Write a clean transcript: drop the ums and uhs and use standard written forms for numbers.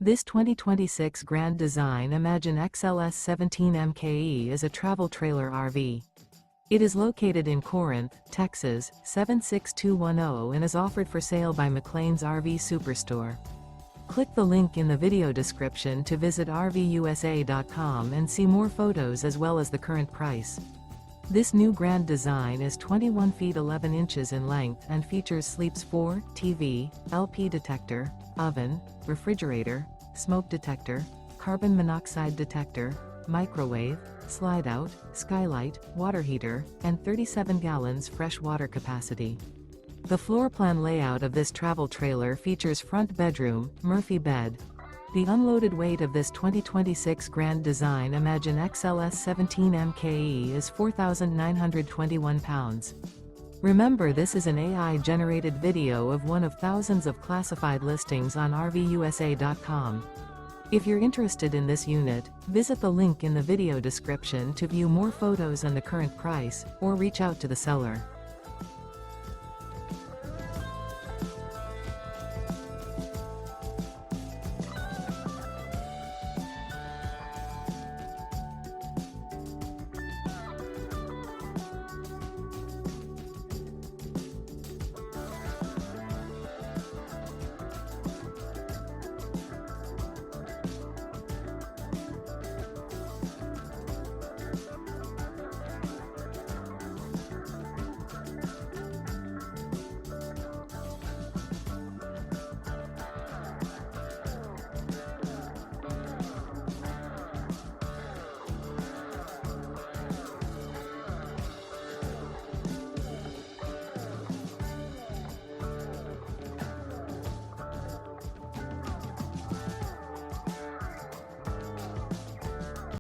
This 2026 Grand Design Imagine XLS 17 MKE is a travel trailer RV. It is located in Corinth, Texas, 76210 and is offered for sale by McClain's RV Superstore. Click the link in the video description to visit RVUSA.com and see more photos as well as the current price. This new Grand Design is 21 feet 11 inches in length and features sleeps 4, TV, LP detector, oven, refrigerator, smoke detector, carbon monoxide detector, microwave, slide-out, skylight, water heater, and 37 gallons fresh water capacity. The floor plan layout of this travel trailer features front bedroom, Murphy bed. The unloaded weight of this 2026 Grand Design Imagine XLS 17 MKE is 4,921 pounds. Remember, this is an AI-generated video of one of thousands of classified listings on RVUSA.com. If you're interested in this unit, visit the link in the video description to view more photos and the current price, or reach out to the seller.